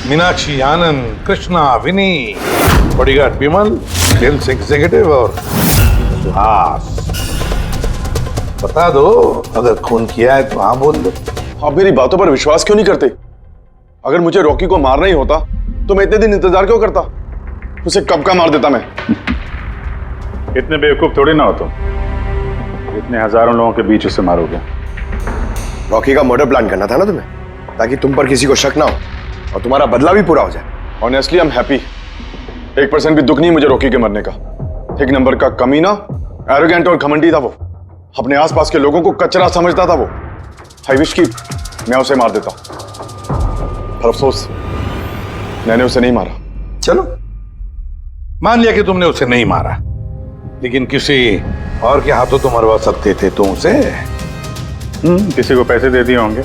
मीनाक्षी आनंद कृष्णा विनी बॉडीगार्ड विमल सेल्स एग्जीक्यूटिव और सुहास बता दो अगर खून किया है तो हाँ बोल दो। आप मेरी बातों पर विश्वास क्यों नहीं करते? अगर मुझे रॉकी को मारना ही होता तो मैं इतने दिन इंतजार क्यों करता? उसे कब का मार देता मैं। इतने बेवकूफ थोड़ी ना हो तुम, इतने हजारों लोगों के बीच उसे मारोगे। रॉकी का मर्डर प्लान करना था ना तुम्हें, ताकि तुम पर किसी को शक ना हो और तुम्हारा बदला भी पूरा हो जाए। Honestly I am happy. 1% भी दुख नहीं मुझे रॉकी के मरने का। एक नंबर का कमीना, एरोगेंट और घमंडी था वो। अपने आसपास के लोगों को कचरा समझता था वो। आई विश कि मैं उसे मार देता, पर अफसोस मैंने उसे नहीं मारा। चलो मान लिया कि तुमने उसे नहीं मारा, लेकिन किसी और के हाथों तो मरवा सकते थे तुम उसे। किसी को पैसे दे दिए होंगे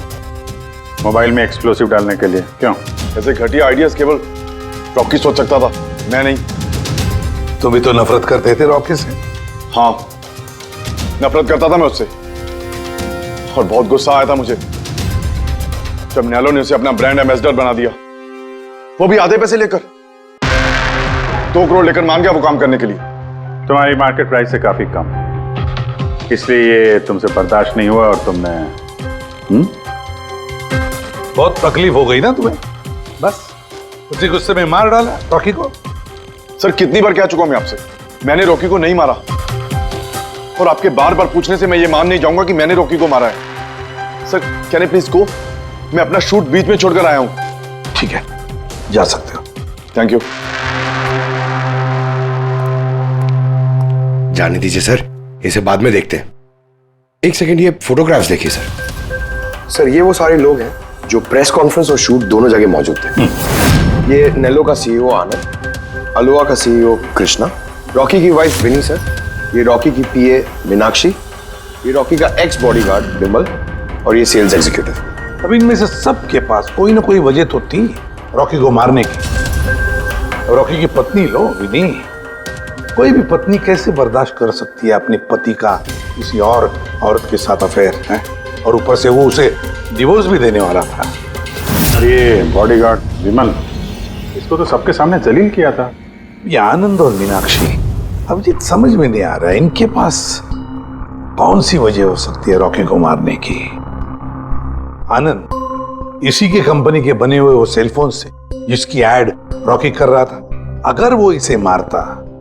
मोबाइल में एक्सप्लोसिव डालने के लिए। क्यों? ऐसे घटिया आइडियाज केवल रॉकी सोच सकता था, मैं नहीं। तुम भी तो नफरत करते थे रॉकी से। हाँ, नफरत करता था मैं उससे, और बहुत गुस्सा आया था मुझे जब नैलो ने उसे अपना ब्रांड एम्बेसडर बना दिया, वो भी आधे पैसे लेकर। 2 करोड़ लेकर मांग गया वो काम करने के लिए। तुम्हारी मार्केट प्राइस से काफी कम, इसलिए ये तुमसे बर्दाश्त नहीं हुआ और तुमने बहुत तकलीफ हो गई ना तुम्हें, बस उसी गुस्से में मार डाला रॉकी को। सर कितनी बार कह चुका हूं मैं आपसे, मैंने रॉकी को नहीं मारा, और आपके बार बार पूछने से मैं ये मान नहीं जाऊंगा कि मैंने रॉकी को मारा है। Sir can I please go? मैं अपना शूट बीच में छोड़कर आया हूं। ठीक है, जा सकते हो। Thank you. जाने दीजिए सर, इसे बाद में देखते हैं। एक सेकंड, ये फोटोग्राफ्स देखिए सर। सर ये वो सारे लोग हैं जो प्रेस कॉन्फ्रेंस और शूट दोनों जगह मौजूद थे। ये नेलो का सीईओ आनंद, अलोहा का सीईओ कृष्णा, रॉकी की वाइफ विनी सर, ये रॉकी की पीए मीनाक्षी, ये रॉकी का एक्स बॉडीगार्ड विमल, और ये सेल्स एग्जीक्यूटिव। अब इनमें से सबके पास कोई ना कोई वजह तो थी रॉकी को मारने की। रॉकी की पत्नी लो विनी, कोई भी पत्नी कैसे बर्दाश्त कर सकती है अपने पति का किसी और औरत के साथ अफेयर है, और ऊपर से वो उसे डिवोर्स भी देने वाला था। और ये बॉडीगार्ड विमल, इसको तो सबके सामने जलील किया था। ये आनंद और मीनाक्षी, अब जी समझ में नहीं आ रहा है इनके पास कौन सी वजह हो सकती है रॉकी को मारने की। आनंद इसी के कंपनी के बने हुए वो सेलफोन से जिसकी एड रॉकी कर रहा था, अगर वो इसे मारता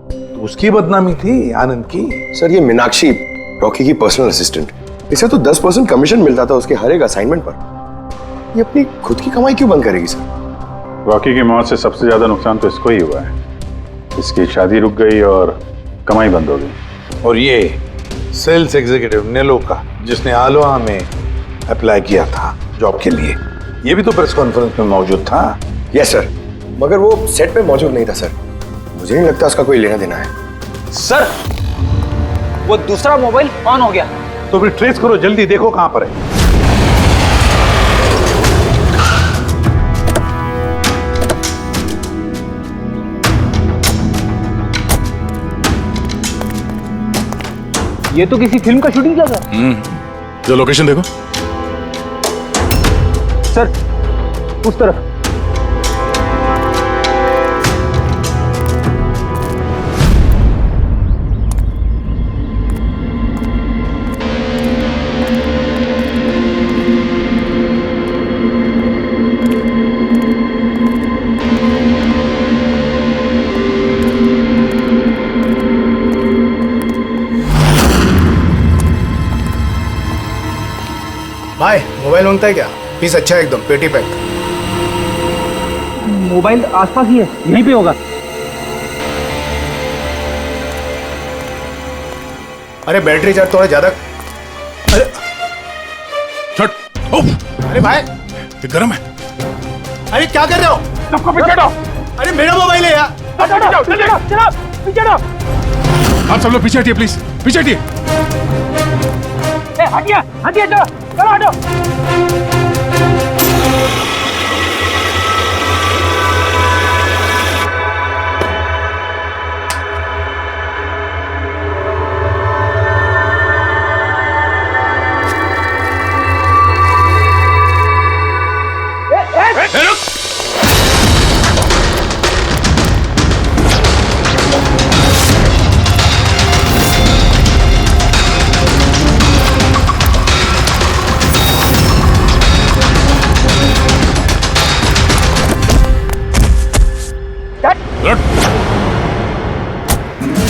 तो उसकी बदनामी थी आनंद की। सर ये मीनाक्षी रॉकी की पर्सनल असिस्टेंट, इसे तो 10% कमीशन मिलता था उसके हर एक असाइनमेंट पर। ये अपनी खुद की कमाई क्यों बंद करेगी सर? रॉकी की मौत से सबसे ज्यादा नुकसान तो इसको ही हुआ है। इसकी शादी रुक गई और कमाई बंद हो गई। और ये सेल्स एग्जीक्यूटिव नेलो का, जिसने आलोहा में अप्लाई किया था जॉब के लिए, ये भी तो प्रेस कॉन्फ्रेंस में मौजूद था। यस सर, मगर वो सेट पे मौजूद नहीं था सर। मुझे नहीं लगता उसका कोई लेना देना है। सर वो दूसरा मोबाइल ऑन हो गया। तो फिर ट्रेस करो, जल्दी देखो कहां पर है। ये तो किसी फिल्म का शूटिंग लगा। जो लोकेशन देखो सर, उस तरफ। भाई मोबाइल मांगता है क्या? पीस अच्छा है एकदम, पेटी पैक। मोबाइल आसपास ही है, यहीं पे होगा। अरे बैटरी चार्ज थोड़ा ज्यादा। अरे अरे भाई ये गर्म है। अरे क्या कर रहे हो? सबको पीछे हटो। अरे मेरा मोबाइल है यार। आप सब लोग पीछे हटिए प्लीज, पीछे हटिए। हटिए हटिए, चलो चलो हटो।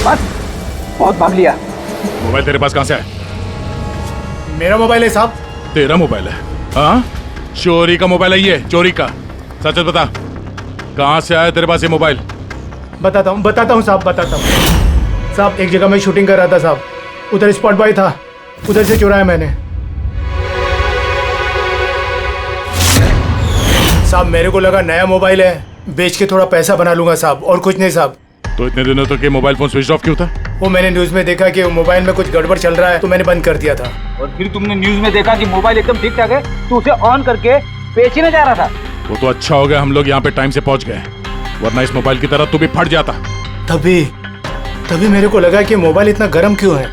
बस बहुत भाग लिया। मोबाइल तेरे पास कहां से आया? मेरा मोबाइल है साहब। तेरा मोबाइल है? हाँ, चोरी का मोबाइल है ये, चोरी का। सच सच बता, कहां से आया तेरे पास ये मोबाइल? बताता हूँ साहब, बताता हूँ साहब। एक जगह मैं शूटिंग कर रहा था साहब, उधर स्पॉट बॉय था, उधर से चुराया मैंने साहब। मेरे को लगा नया मोबाइल है, बेच के थोड़ा पैसा बना लूंगा साहब, और कुछ नहीं साहब। तो इतने दिनों तक ये मोबाइल फोन स्विच ऑफ क्यों था? वो मैंने न्यूज में देखा कि मोबाइल में कुछ गड़बड़ चल रहा है, तो मैंने बंद कर दिया था। और फिर तुमने न्यूज में देखा कि मोबाइल एकदम ठीक ठाक है, तो उसे ऑन करके बेचने जा रहा था। वो तो अच्छा हो गया हम लोग यहाँ पे टाइम से पहुंच गए, वरना इस मोबाइल की तरह तू भी फट जाता। तभी मेरे को लगा कि मोबाइल इतना गर्म क्यों है।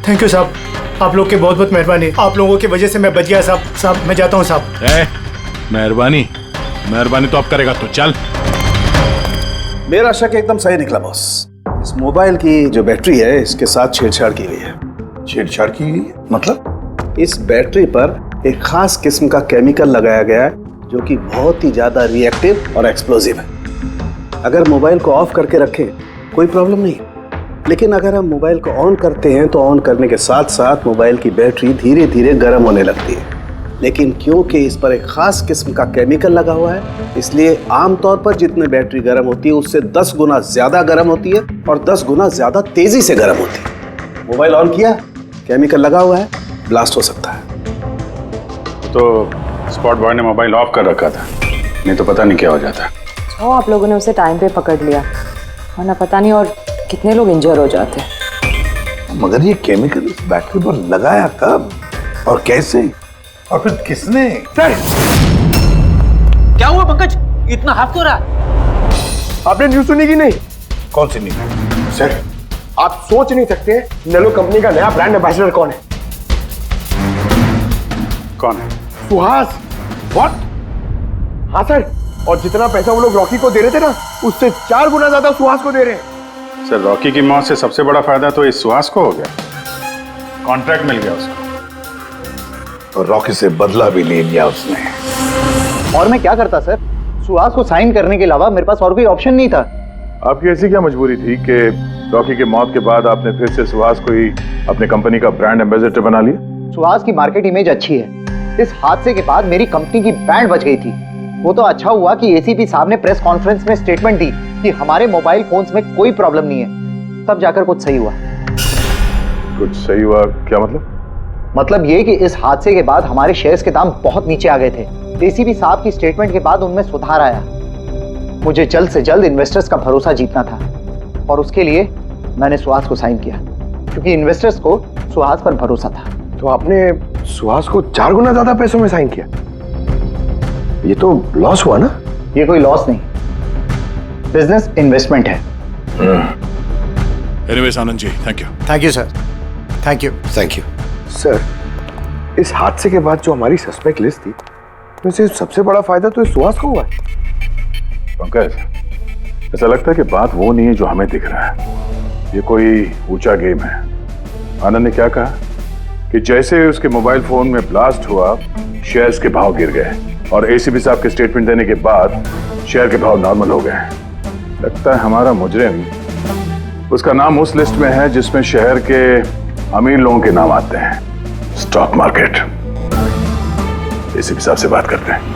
थैंक यू साहब, आप लोग के बहुत बहुत मेहरबानी। आप लोगों की वजह से मैं बच गया साहब। मैं जाता हूँ साहब। मेहरबानी तो अब करेगा तो चल। मेरा शक एकदम सही निकला बॉस। इस मोबाइल की जो बैटरी है, इसके साथ छेड़छाड़ की गई है। छेड़छाड़ की गई मतलब? इस बैटरी पर एक खास किस्म का केमिकल लगाया गया है जो कि बहुत ही ज्यादा रिएक्टिव और एक्सप्लोजिव है। अगर मोबाइल को ऑफ करके रखें कोई प्रॉब्लम नहीं, लेकिन अगर हम मोबाइल को ऑन करते हैं तो ऑन करने के साथ साथ मोबाइल की बैटरी धीरे धीरे गर्म होने लगती है। लेकिन क्योंकि इस पर एक खास किस्म का केमिकल लगा हुआ है, इसलिए आमतौर पर जितने बैटरी गर्म होती है उससे 10 गुना ज्यादा गर्म होती है और 10 गुना ज्यादा तेजी से गर्म होती है। मोबाइल ऑन किया, केमिकल लगा हुआ है, ब्लास्ट हो सकता है। तो स्पॉट बॉय ने मोबाइल ऑफ कर रखा था, नहीं तो पता नहीं क्या हो जाता। आप लोगों ने उसे टाइम पे पकड़ लिया, वरना पता नहीं और कितने लोग इंजर हो जाते। मगर ये केमिकल इस बैटरी पर लगाया कब और कैसे, और फिर किसने? सर क्या हुआ पंकज, इतना हाफ क्यों रहा? आपने न्यूज सुनी कि नहीं? कौन सी नहीं? सर आप सोच नहीं सकते नेलो कंपनी का नया ब्रांड एम्बेसडर कौन है? कौन है? सुहास। व्हाट? हाँ सर, और जितना पैसा वो लोग रॉकी को दे रहे थे ना, उससे 4 गुना ज्यादा सुहास को दे रहे हैं। सर रॉकी की मौत से सबसे बड़ा फायदा तो इस सुहास को हो गया, कॉन्ट्रैक्ट मिल गया उसको, और रॉकी से बदला भी ले लिया उसने। और मैं क्या करता सर? सुहास को साइन करने के अलावा मेरे पास और कोई ऑप्शन नहीं था। आपकी ऐसी क्या मजबूरी थी कि रॉकी के मौत के बाद आपने फिर से सुहास को ही अपने कंपनी का ब्रांड एम्बेसडर बना लिया? सुहास की मार्केट इमेज अच्छी है। इस हादसे के बाद मेरी कंपनी की ब्रांड बच गई थी। वो तो अच्छा हुआ कि एसीपी साहब ने प्रेस कॉन्फ्रेंस में स्टेटमेंट दी कि हमारे मोबाइल फोन्स में कोई प्रॉब्लम नहीं है, तब जाकर कुछ सही हुआ। कुछ सही हुआ क्या मतलब? मतलब ये कि इस हादसे के बाद हमारे शेयर्स के दाम बहुत नीचे आ गए थे। एसीपी साहब की स्टेटमेंट के बाद उनमें सुधार आया। मुझे जल्द से जल्द इन्वेस्टर्स का भरोसा जीतना था, और उसके लिए मैंने सुहास को साइन किया, क्योंकि इन्वेस्टर्स को सुहास पर भरोसा था। तो आपने सुहास को 4 गुना ज्यादा पैसों में साइन किया? ये तो लॉस हुआ ना? ये कोई लॉस नहीं, बिजनेस इन्वेस्टमेंट है। Anyways Anand ji, thank you. Thank you sir, thank you. Thank you sir. इस हादसे के बाद जो हमारी सस्पेक्ट लिस्ट थी, वैसे सबसे बड़ा फायदा तो इस सुहास को हुआ है। पंकज, ऐसा लगता है कि बात वो नहीं है जो हमें दिख रहा है, ये कोई ऊंचा गेम है। आनंद ने क्या कहा कि जैसे उसके मोबाइल फोन में ब्लास्ट हुआ, शेयर्स के भाव गिर गए, और एसीपी साहब के स्टेटमेंट देने के बाद शेयर के भाव नॉर्मल हो गए। लगता है हमारा मुजरिम, उसका नाम उस लिस्ट में है जिसमें शहर के अमीर लोगों के नाम आते हैं, स्टॉक मार्केट। एसीपी साहब से बात करते हैं।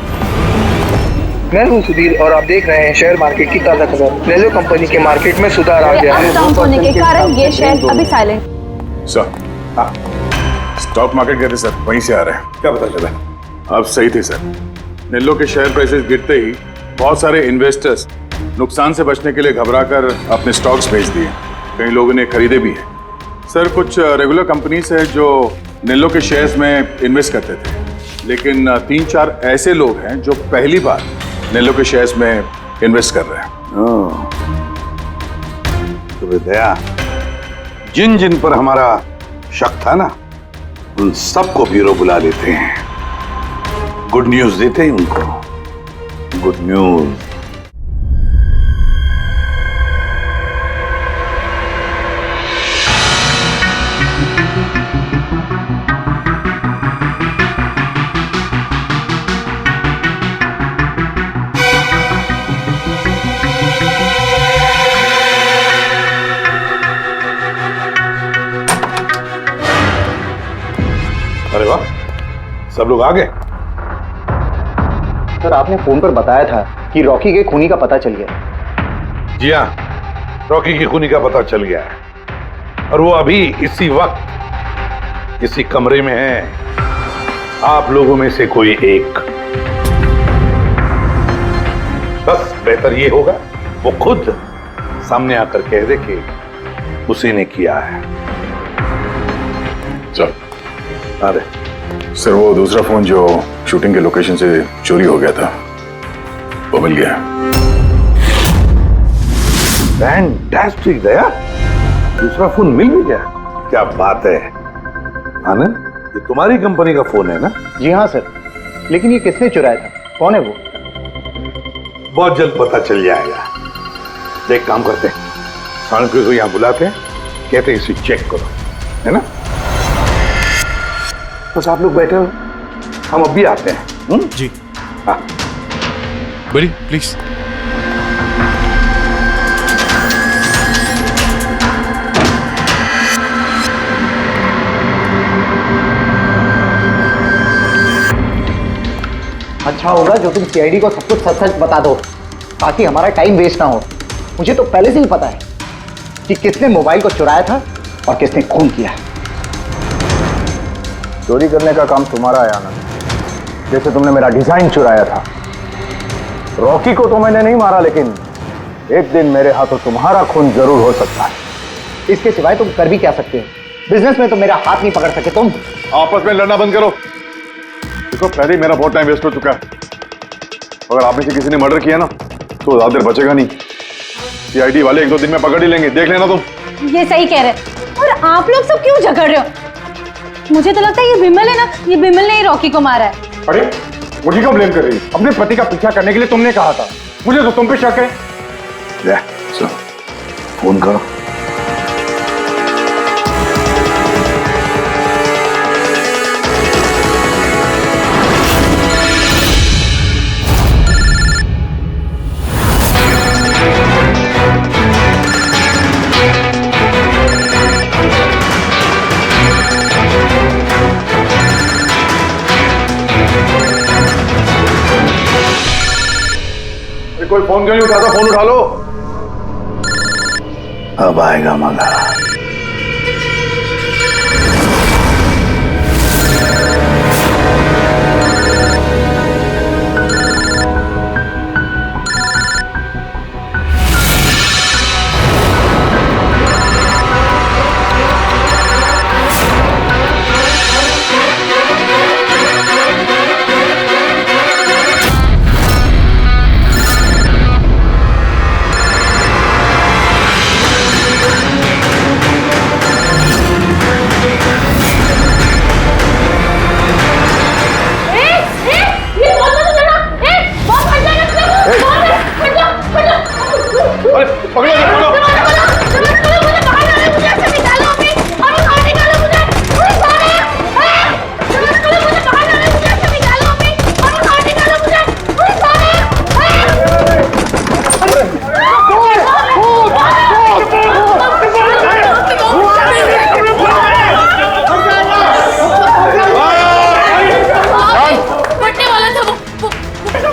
मैं हूं सुधीर और आप देख रहे हैं शेयर मार्केट की ताजा खबर। नेलो कंपनी के मार्केट में सुधार आ गया है। डाउन होने के कारण ये शेयर अभी साइलेंट। सर, स्टॉक मार्केट गए थे सर, वहीं से आ रहे हैं। क्या पता चला? आप सही थे सर, नेलो के शेयर प्राइसेस गिरते ही बहुत सारे इन्वेस्टर्स नुकसान से बचने के लिए घबराकर अपने स्टॉक्स बेच दिए, कई लोगों ने खरीदे भी हैं। सर कुछ रेगुलर कंपनीज है जो नेलो के शेयर्स में इन्वेस्ट करते थे, लेकिन 3-4 ऐसे लोग हैं जो पहली बार नेलो के शेयर्स में इन्वेस्ट कर रहे हैं। तो दया, जिन जिन पर हमारा शक था ना, उन सबको ब्यूरो बुला लेते हैं, गुड न्यूज देते हैं उनको। Good news. सब लोग आ गए? सर आपने फोन पर बताया था कि रॉकी के खूनी का पता चल गया। जी हाँ, रॉकी की खूनी का पता चल गया है और वो अभी इसी वक्त इसी कमरे में है। आप लोगों में से कोई एक, बस बेहतर ये होगा वो खुद सामने आकर कह दे कि उसी ने किया है। चल आ रहे सर, वो दूसरा फोन जो शूटिंग के लोकेशन से चोरी हो गया था वो मिल गया। फैंटास्टिक दया, दूसरा फोन मिल भी गया। क्या बात है आनंद, ये तुम्हारी कंपनी का फोन है ना? जी हाँ सर, लेकिन ये किसने चुराया था, कौन है वो? बहुत जल्द पता चल जाएगा। एक काम करते हैं, सानवी को यहाँ बुलाते हैं, कहते हैं इसे चेक करो, है ना? बस आप लोग बैठे हो, हम अभी आते हैं। जी हाँ बड़ी प्लीज। अच्छा होगा जो तुम सीआईडी को सब कुछ सच सच बता दो ताकि हमारा टाइम वेस्ट ना हो। मुझे तो पहले से ही पता है कि किसने मोबाइल को चुराया था और किसने खून किया। चोरी करने का काम तुम्हारा है आनंद, जैसे तुमने मेरा डिजाइन चुराया था। रॉकी को तो मैंने नहीं मारा, लेकिन एक दिन मेरे हाथों तुम्हारा खून जरूर हो सकता है। इसके सिवाय तुम कर भी क्या सकते हो? बिजनेस में तो मेरा हाथ नहीं पकड़ सके तुम। आपस में लड़ना बंद करो। देखो पहले ही मेरा बहुत टाइम वेस्ट हो चुका है। अगर आप में से किसी ने मर्डर किया ना तो ज्यादा देर बचेगा नहीं। सीआईडी वाले 1-2 दिन में पकड़ ही लेंगे, देख लेना तुम। ये सही कह रहे। और आप लोग सब क्यों झगड़ रहे हो? मुझे तो लगता है ये बिमल है ना, ये बिमल ने ही रॉकी को मारा है। अरे मुझे क्यों ब्लेम कर रही है? अपने पति का पीछा करने के लिए तुमने कहा था, मुझे तो तुम पे शक है। ले चलो फोन करो। कोई फोन क्यों नहीं उठाता? फोन उठा लो। अब आएगा मजा।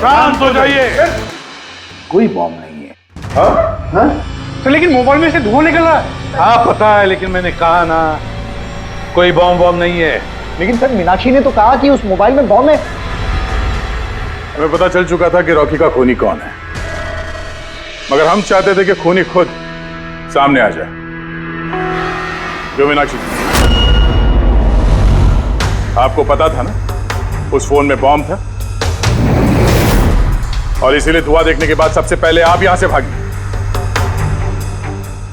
शांत हो जाइए। कोई बॉम्ब नहीं है। हाँ? तो लेकिन मोबाइल में से धुआं निकल रहा है। हाँ पता है, लेकिन मैंने कहा ना कोई बॉम्ब नहीं है। लेकिन सर मीनाक्षी ने तो कहा कि उस मोबाइल में बॉम्ब है। हमें पता चल चुका था कि रॉकी का खूनी कौन है, मगर हम चाहते थे कि खूनी खुद सामने आ जाए। जो मीनाक्षी, आपको पता था ना उस फोन में बॉम्ब था, और इसीलिए धुआं देखने के बाद सबसे पहले आप यहां से भागी।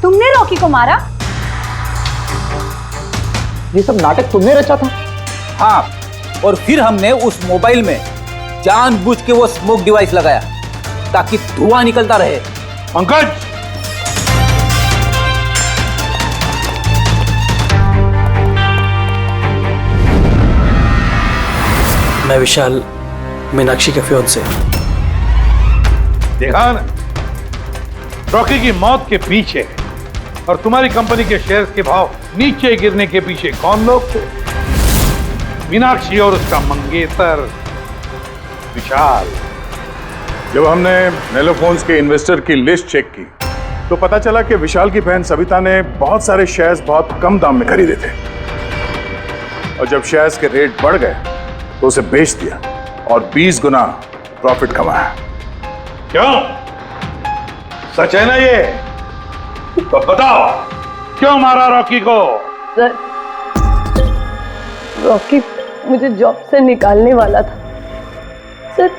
तुमने रॉकी को मारा? ये सब नाटक तुमने रचा था? हाँ, और फिर हमने उस मोबाइल में जानबूझ के वो स्मोक डिवाइस लगाया ताकि धुआं निकलता रहे। पंकज, मैं विशाल, मीनाक्षी के फियांसे। देखा ना, रॉकी की मौत के पीछे और तुम्हारी कंपनी के शेयर्स के भाव नीचे गिरने के पीछे कौन लोग थे? मीनाक्षी और उसका मंगेतर विशाल। जब हमने नेलोफोन्स के इन्वेस्टर की लिस्ट चेक की तो पता चला कि विशाल की बहन सविता ने बहुत सारे शेयर्स बहुत कम दाम में खरीदे थे और जब शेयर्स के रेट बढ़ गए तो उसे बेच दिया और 20 गुना प्रॉफिट कमाया। क्यों? सच है ना ये? तो बताओ क्यों मारा रॉकी को? सर, रॉकी मुझे जॉब से निकालने वाला था सर।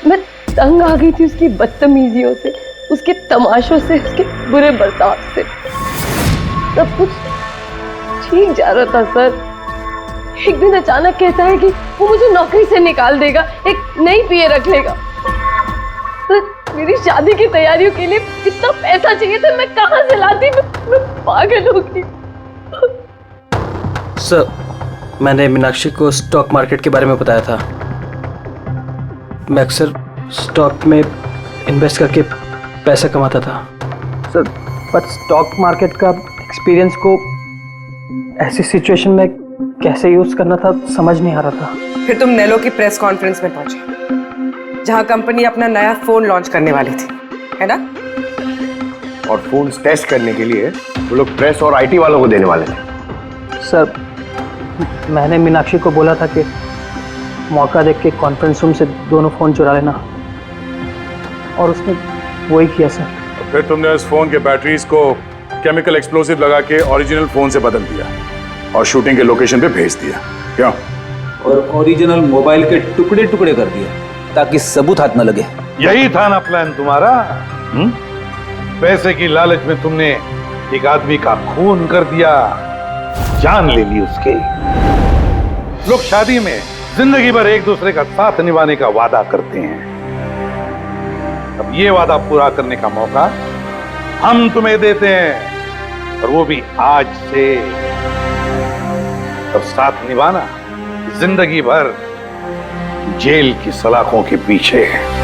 मैं तंग आ गई थी उसकी बदतमीजियों से, उसके तमाशों से, उसके बुरे बर्ताव से। सब कुछ ठीक जा रहा था सर। एक दिन अचानक कहता है कि वो मुझे नौकरी से निकाल देगा, एक नई पीए रख लेगा। सर, मेरी शादी की तैयारियों के लिए कितना पैसा चाहिए था, मैं कहां से लाती? मैं पागल हो गई। सर, मैंने मीनाक्षी को स्टॉक मार्केट के बारे में बताया था। मैं अक्सर स्टॉक में इन्वेस्ट करके पैसा कमाता था। सर, पर स्टॉक मार्केट का एक्सपीरियंस को ऐसी सिचुएशन में कैसे यूज करना था समझ नहीं आ रहा था। फिर तुम नेलो की प्रेस कॉन्फ्रेंस में पहुंचे जहां कंपनी अपना नया फोन लॉन्च करने वाली थी, है ना? और फोन टेस्ट करने के लिए वो लोग प्रेस और आईटी वालों को देने वाले थे। सर, मैंने मीनाक्षी को बोला था कि मौका देख के कॉन्फ्रेंस रूम से दोनों फोन चुरा लेना, और उसने वही किया सर। फिर तुमने उस फोन के बैटरीज को केमिकल एक्सप्लोसिव लगा के ओरिजिनल फोन से बदल दिया और शूटिंग के लोकेशन पे भेज दिया। क्यों? और ओरिजिनल मोबाइल के टुकड़े टुकड़े कर दिए ताकि सबूत हाथ न लगे। यही था ना प्लान तुम्हारा? पैसे की लालच में तुमने एक आदमी का खून कर दिया, जान ले ली उसके। लोग शादी में जिंदगी भर एक दूसरे का साथ निभाने का वादा करते हैं। अब ये वादा पूरा करने का मौका हम तुम्हें देते हैं, और वो भी आज से। अब साथ निभाना जिंदगी भर जेल की सलाखों के पीछे है।